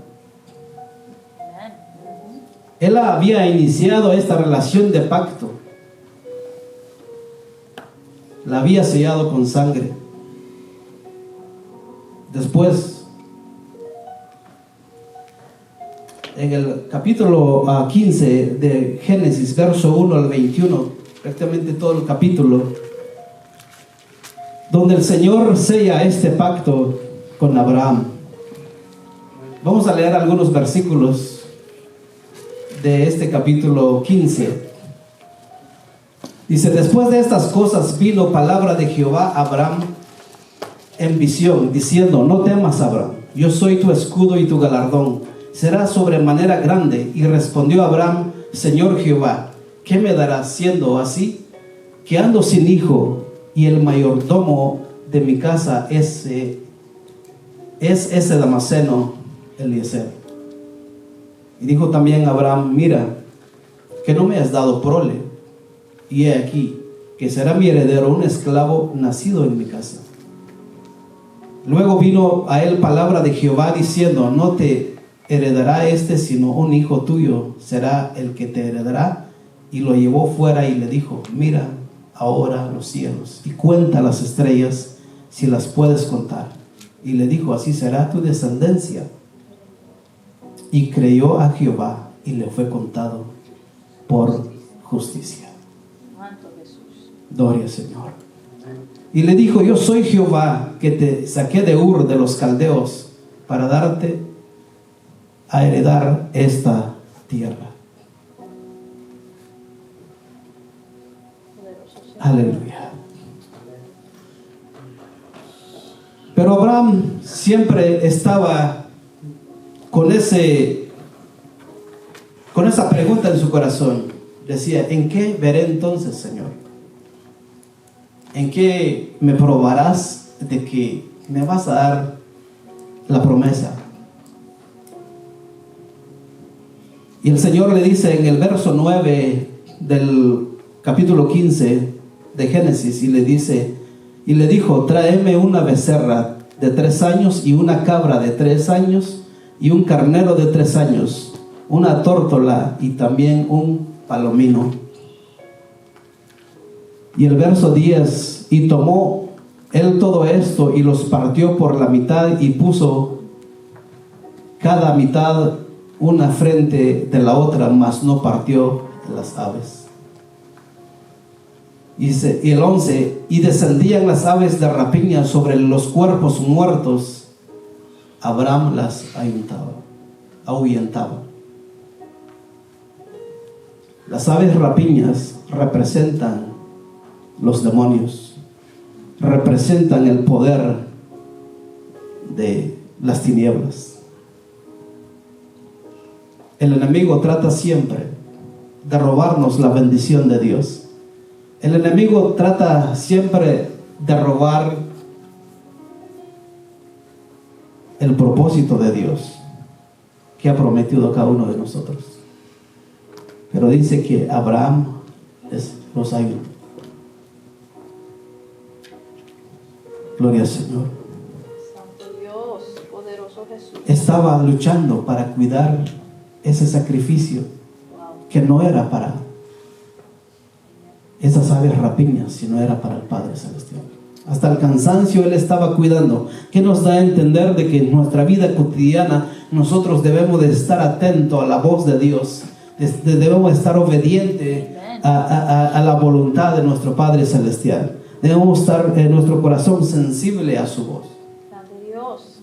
Él había iniciado esta relación de pacto, la había sellado con sangre. Después, en el capítulo 15 de Génesis, verso 1 al 21, prácticamente todo el capítulo, donde el Señor sella este pacto con Abraham. Vamos a leer algunos versículos de este capítulo 15. Dice: después de estas cosas vino palabra de Jehová a Abraham en visión, diciendo: no temas, Abraham, yo soy tu escudo y tu galardón será sobremanera grande. Y respondió Abraham: Señor Jehová, ¿qué me darás siendo así? Que ando sin hijo, y el mayordomo de mi casa es ese Damaseno Eliezer. Y dijo también Abraham: mira, que no me has dado prole, y he aquí que será mi heredero un esclavo nacido en mi casa. Luego vino a él palabra de Jehová diciendo: no te heredará sino un hijo tuyo será el que te heredará. Y lo llevó fuera y le dijo: mira ahora los cielos y cuenta las estrellas, si las puedes contar. Y le dijo: así será tu descendencia. Y creyó a Jehová y le fue contado por justicia. Gloria al Señor. Y le dijo: yo soy Jehová, que te saqué de Ur de los caldeos para darte a heredar esta tierra. Aleluya. Pero Abraham siempre estaba con esa pregunta en su corazón. Decía: ¿en qué veré entonces, Señor? ¿En qué me probarás de que me vas a dar la promesa? Y el Señor le dice en el verso 9 del capítulo 15 de Génesis, y le dijo: tráeme una becerra de 3 años y una cabra de 3 años y un carnero de 3 años, una tórtola y también un palomino. Y el verso 10: y tomó él todo esto y los partió por la mitad y puso cada mitad una frente de la otra, mas no partió las aves. Y el 11: y descendían las aves de rapiña sobre los cuerpos muertos, Abraham las ahuyentaba. Las aves rapiñas representan los demonios, representan el poder de las tinieblas. El enemigo trata siempre de robarnos la bendición de Dios. El enemigo trata siempre de robar el propósito de Dios que ha prometido a cada uno de nosotros. Pero dice que Abraham los ayudó. Gloria al Señor. Santo Dios, poderoso Jesús. Estaba luchando para cuidar ese sacrificio que no era para esas aves rapiñas, sino era para el Padre Celestial. Hasta el cansancio él estaba cuidando. ¿Qué nos da a entender de que en nuestra vida cotidiana nosotros debemos de estar atentos a la voz de Dios? Debemos estar obedientes a la voluntad de nuestro Padre Celestial. Debemos estar en nuestro corazón sensible a su voz. Dios.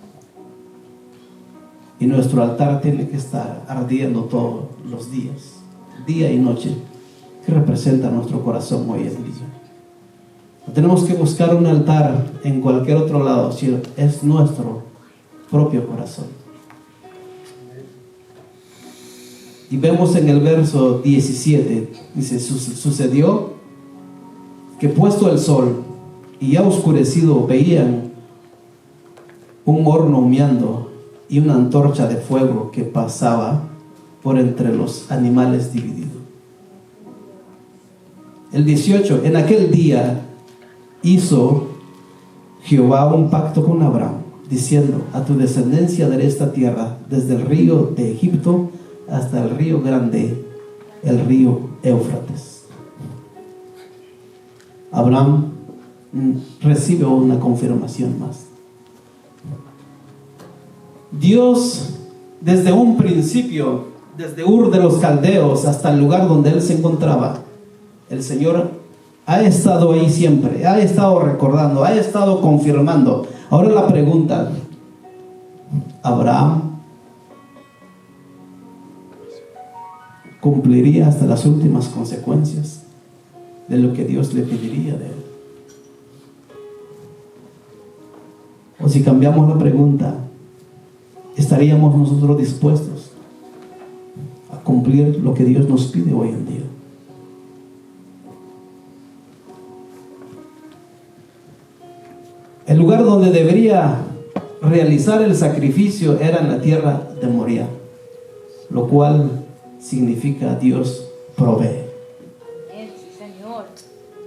Y nuestro altar tiene que estar ardiendo todos los días, día y noche, que representa nuestro corazón hoy en día. No tenemos que buscar un altar en cualquier otro lado, sino es nuestro propio corazón. Y vemos en el verso 17, dice, sucedió que puesto el sol y ya oscurecido, veían un horno humeando y una antorcha de fuego que pasaba por entre los animales dividido. El 18, en aquel día hizo Jehová un pacto con Abraham, diciendo, a tu descendencia daré esta tierra, desde el río de Egipto hasta el río grande, el río Éufrates. Abraham recibe una confirmación más. Dios, desde un principio, desde Ur de los Caldeos hasta el lugar donde él se encontraba, el Señor ha estado ahí siempre, ha estado recordando, ha estado confirmando. Ahora la pregunta, ¿Abraham cumpliría hasta las últimas consecuencias de lo que Dios le pediría de él? O si cambiamos la pregunta, ¿estaríamos nosotros dispuestos a cumplir lo que Dios nos pide hoy en día? El lugar donde debería realizar el sacrificio era en la tierra de Moría, lo cual significa Dios provee. Señor,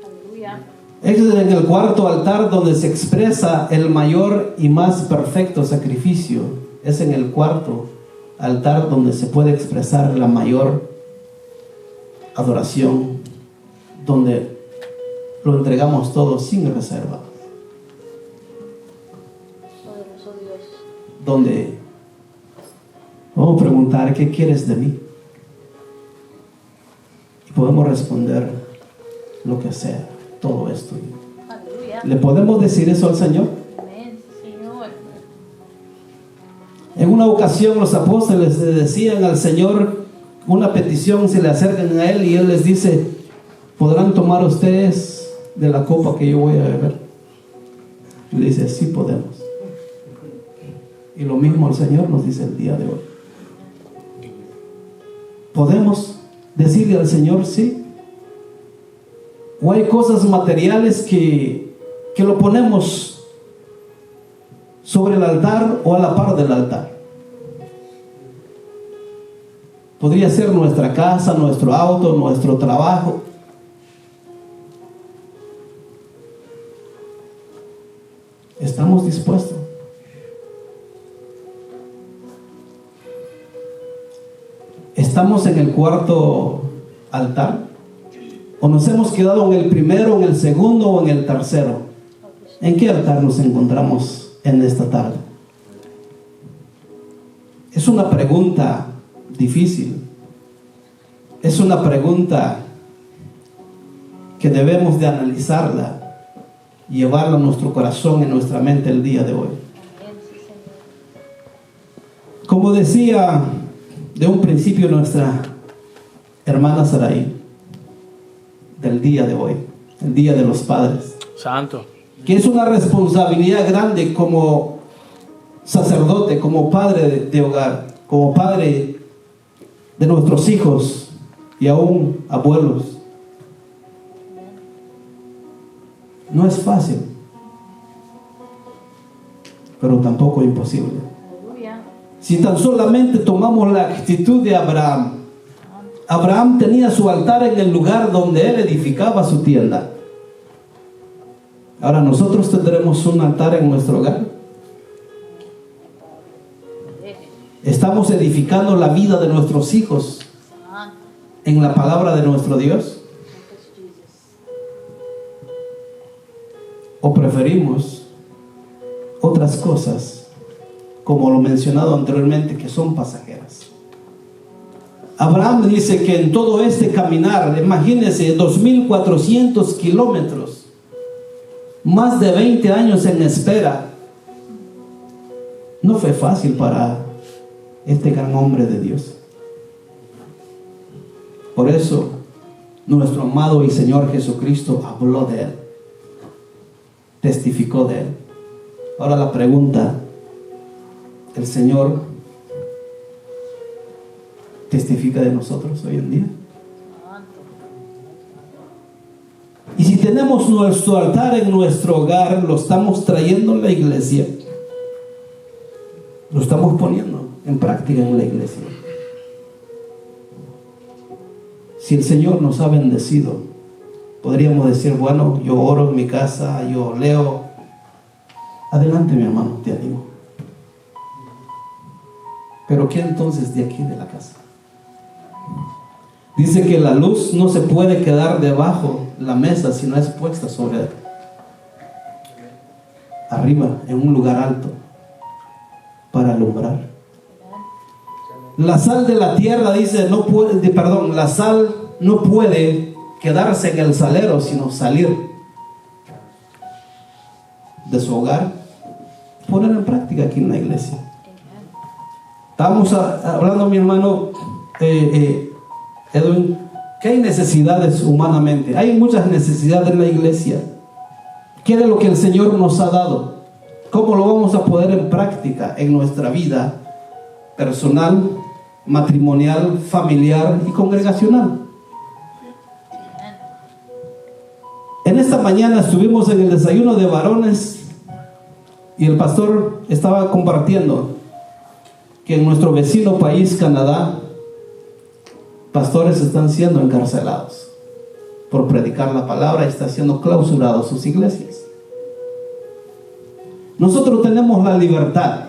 aleluya. Es en el cuarto altar donde se expresa el mayor y más perfecto sacrificio. Es en el cuarto altar donde se puede expresar la mayor adoración, donde lo entregamos todo sin reserva. Poderoso Dios. Donde vamos a preguntar, ¿qué quieres de mí? Y podemos responder lo que sea, todo esto. Aleluya. ¿Le podemos decir eso al Señor? Amén, Señor. En una ocasión los apóstoles le decían al Señor una petición, se le acercan a Él y Él les dice, ¿podrán tomar ustedes de la copa que yo voy a beber? Y le dice, sí podemos. Y lo mismo el Señor nos dice el día de hoy. ¿Podemos decirle al Señor sí? ¿O hay cosas materiales que lo ponemos sobre el altar o a la par del altar? Podría ser nuestra casa, nuestro auto, nuestro trabajo. ¿Estamos dispuestos? ¿Estamos en el cuarto altar? ¿O nos hemos quedado en el primero, en el segundo o en el tercero? ¿En qué altar nos encontramos en esta tarde? Es una pregunta difícil. Es una pregunta que debemos de analizarla y llevarla a nuestro corazón y nuestra mente el día de hoy. Como decía de un principio nuestra hermana Sarai, del día de hoy, el día de los padres, Santo, que es una responsabilidad grande como sacerdote, como padre de hogar, como padre de nuestros hijos y aún abuelos. No es fácil, pero tampoco imposible. Aleluya. Si tan solamente tomamos la actitud de Abraham, Abraham tenía su altar en el lugar donde él edificaba su tienda. Ahora nosotros tendremos un altar en nuestro hogar. Estamos edificando la vida de nuestros hijos en la palabra de nuestro Dios. ¿O preferimos otras cosas, como lo mencionado anteriormente, que son pasajeras? Abraham dice que en todo este caminar, imagínense, 2.400 kilómetros, más de 20 años en espera, no fue fácil para este gran hombre de Dios. Por eso, nuestro amado y Señor Jesucristo habló de él, testificó de él. Ahora la pregunta, ¿el Señor testifica de nosotros hoy en día? Y si tenemos nuestro altar en nuestro hogar, lo estamos trayendo a la iglesia, lo estamos poniendo en práctica en la iglesia. Si el Señor nos ha bendecido, podríamos decir, bueno, yo oro en mi casa, yo leo. Adelante, mi hermano, te animo. Pero ¿qué entonces de aquí de la casa? Dice que la luz no se puede quedar debajo de la mesa si no es puesta sobre arriba, en un lugar alto, para alumbrar. La sal de la tierra, dice, la sal no puede quedarse en el salero, sino salir de su hogar, poner en práctica aquí en la iglesia. Estábamos hablando, mi hermano Edwin, que hay necesidades humanamente, hay muchas necesidades en la iglesia. ¿Qué de lo que el Señor nos ha dado? ¿Cómo lo vamos a poner en práctica en nuestra vida personal, matrimonial, familiar y congregacional? En esta mañana estuvimos en el desayuno de varones y el pastor estaba compartiendo que en nuestro vecino país, Canadá, pastores están siendo encarcelados por predicar la palabra y están siendo clausurados sus iglesias. Nosotros tenemos la libertad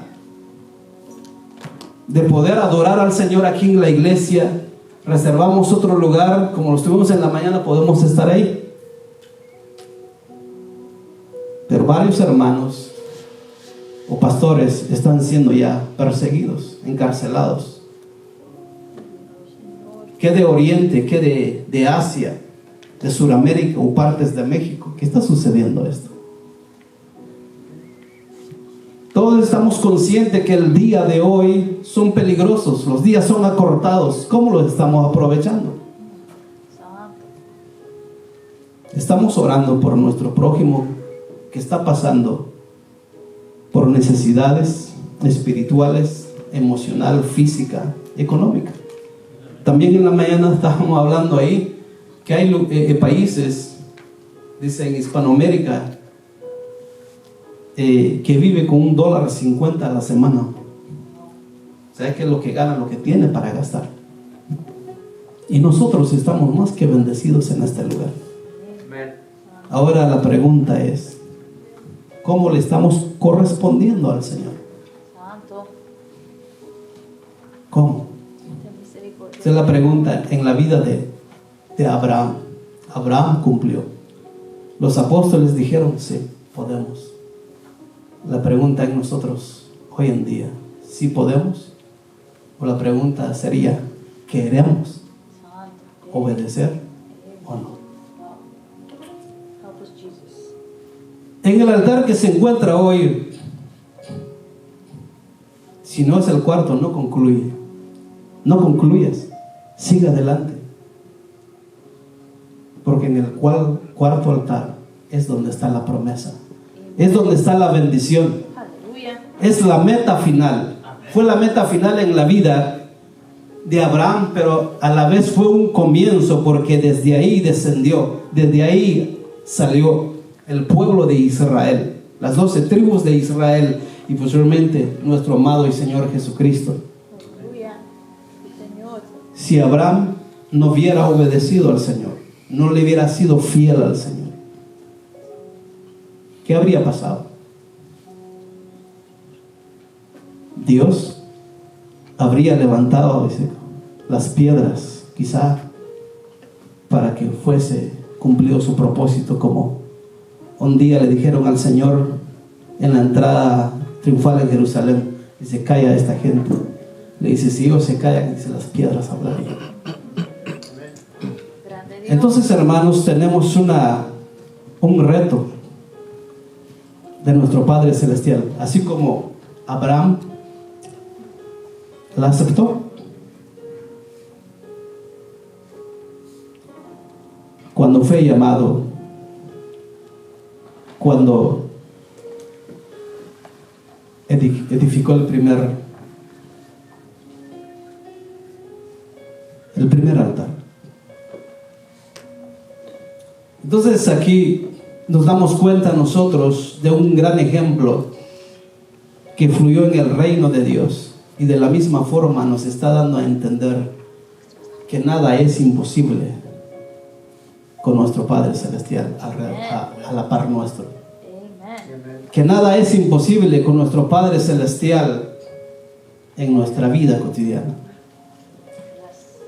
de poder adorar al Señor aquí en la iglesia. Reservamos otro lugar, como lo estuvimos en la mañana, podemos estar ahí. Pero varios hermanos o pastores están siendo ya perseguidos, encarcelados. ¿Qué de Oriente? ¿Qué de Asia? ¿De Sudamérica o partes de México? ¿Qué está sucediendo esto? Todos estamos conscientes que el día de hoy son peligrosos, los días son acortados. ¿Cómo los estamos aprovechando? Estamos orando por nuestro prójimo que está pasando por necesidades espirituales, emocional, física, económica. También en la mañana estábamos hablando ahí que hay países, dice en Hispanoamérica, que vive con $1.50 a la semana. O sea, que es lo que gana, lo que tiene para gastar. Y nosotros estamos más que bendecidos en este lugar. Ahora la pregunta es, ¿cómo le estamos correspondiendo al Señor? ¿Cómo? Esa es la pregunta en la vida de Abraham. Abraham cumplió. Los apóstoles dijeron, sí, podemos. La pregunta en nosotros hoy en día, ¿sí podemos? O la pregunta sería, ¿queremos obedecer o no? En el altar que se encuentra hoy, si no es el cuarto, no concluye. No concluyas, siga adelante. Porque en el cuarto altar es donde está la promesa, es donde está la bendición. Es la meta final. Fue la meta final en la vida de Abraham, pero a la vez fue un comienzo, porque desde ahí descendió, desde ahí salió el pueblo de Israel, las 12 tribus de Israel, y posteriormente nuestro amado y Señor Jesucristo. Si Abraham no hubiera obedecido al Señor, no le hubiera sido fiel al Señor, ¿qué habría pasado? Dios habría levantado las piedras, quizá, para que fuese cumplido su propósito, como un día le dijeron al Señor en la entrada triunfal en Jerusalén, dice, calla a esta gente. Le dice, si ellos se callan, dice, las piedras hablarían. Grande Dios. Entonces, hermanos, tenemos un reto de nuestro Padre Celestial. Así como Abraham la aceptó. Cuando fue llamado, cuando edificó el primer altar. Entonces aquí nos damos cuenta nosotros de un gran ejemplo que fluyó en el reino de Dios, y de la misma forma nos está dando a entender que nada es imposible con nuestro Padre Celestial a la par nuestro. Amén. Que nada es imposible con nuestro Padre Celestial en nuestra vida cotidiana.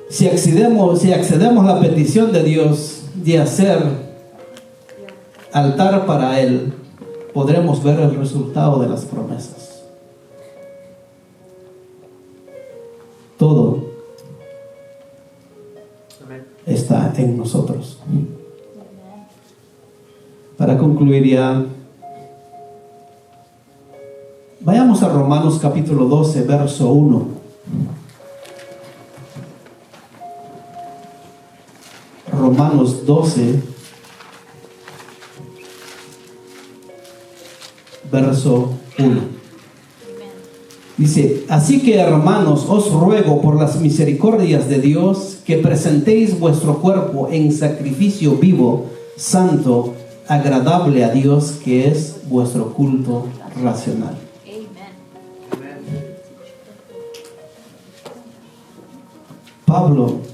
Si accedemos a la petición de Dios de hacer altar para Él, podremos ver el resultado de las promesas. Todo está en nosotros. Para concluir ya, vayamos a Romanos capítulo 12, verso 1. Romanos 12, verso 1. Dice, así que hermanos, os ruego por las misericordias de Dios que presentéis vuestro cuerpo en sacrificio vivo, santo, agradable a Dios, que es vuestro culto racional. Pablo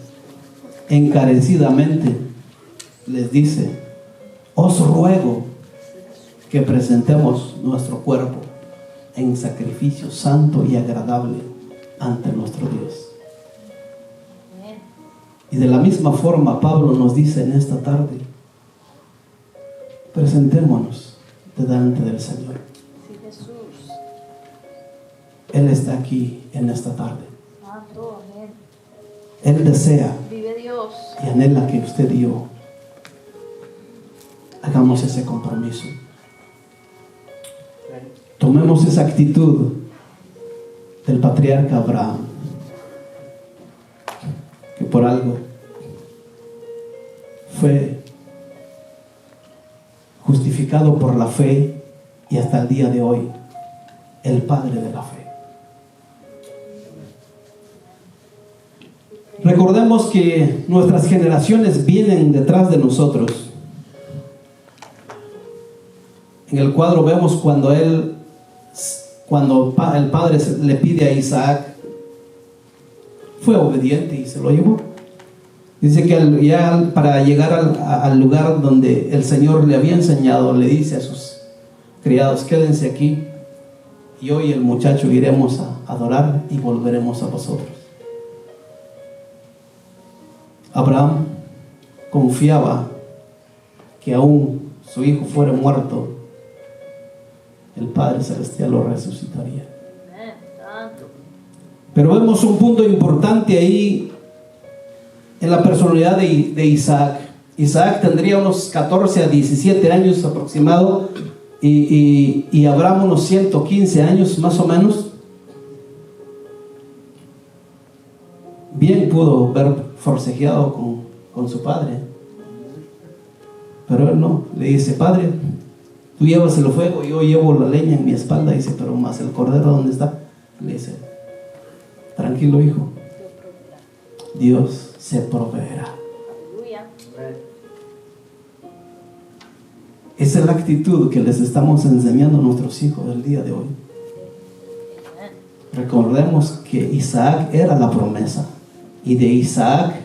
encarecidamente les dice, os ruego que presentemos nuestro cuerpo en sacrificio santo y agradable ante nuestro Dios. Y de la misma forma Pablo nos dice en esta tarde, presentémonos delante del Señor. Sí, Jesús. Él está aquí en esta tarde. Santo, amén. Él desea Vive Dios. y anhela que usted y yo hagamos ese compromiso. Tomemos esa actitud del patriarca Abraham, que por algo fue justificado por la fe y hasta el día de hoy el padre de la fe. Recordemos que nuestras generaciones vienen detrás de nosotros. En el cuadro vemos cuando el padre le pide a Isaac, fue obediente y se lo llevó. Dice que ya para llegar al lugar donde el Señor le había enseñado, le dice a sus criados, quédense aquí y hoy el muchacho iremos a adorar y volveremos a vosotros. Abraham confiaba que aún su hijo fuera muerto, el Padre Celestial lo resucitaría. Amén. Santo. Pero vemos un punto importante ahí en la personalidad de Isaac. Isaac tendría unos 14 a 17 años aproximado y Abraham unos 115 años más o menos. Bien pudo haber forcejeado con su padre, pero él no. Le dice, padre, tú llevas el fuego, yo llevo la leña en mi espalda. Dice, pero más el cordero, ¿dónde está? Le dice, tranquilo hijo, Dios se proveerá. Aleluya. Esa es la actitud que les estamos enseñando a nuestros hijos del día de hoy. Amén. Recordemos que Isaac era la promesa y de Isaac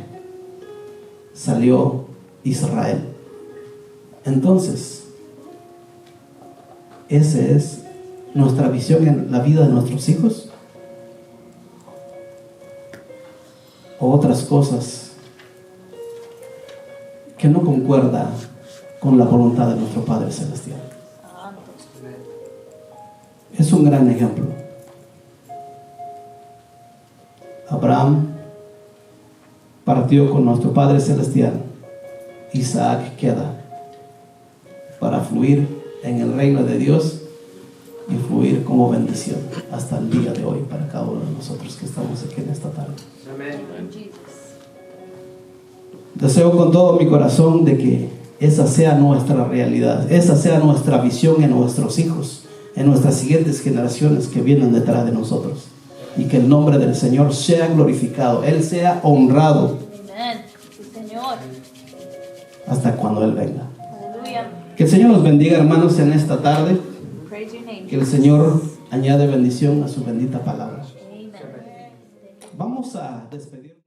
salió Israel. Entonces, esa es nuestra visión en la vida de nuestros hijos, o otras cosas que no concuerdan con la voluntad de nuestro Padre Celestial. Santo. Es un gran ejemplo. Abraham partió con nuestro Padre Celestial. Isaac queda para fluir en el reino de Dios y fluir como bendición hasta el día de hoy para cada uno de nosotros que estamos aquí en esta tarde. In Jesus. Deseo con todo mi corazón de que esa sea nuestra realidad, esa sea nuestra visión en nuestros hijos, en nuestras siguientes generaciones que vienen detrás de nosotros, y que el nombre del Señor sea glorificado, Él sea honrado Amen. Sí, Señor. hasta cuando Él venga. Aleluya. Que el Señor nos bendiga, hermanos, en esta tarde. Praise your name. Que el Señor añade bendición a su bendita palabra. Amen. Vamos a despedir.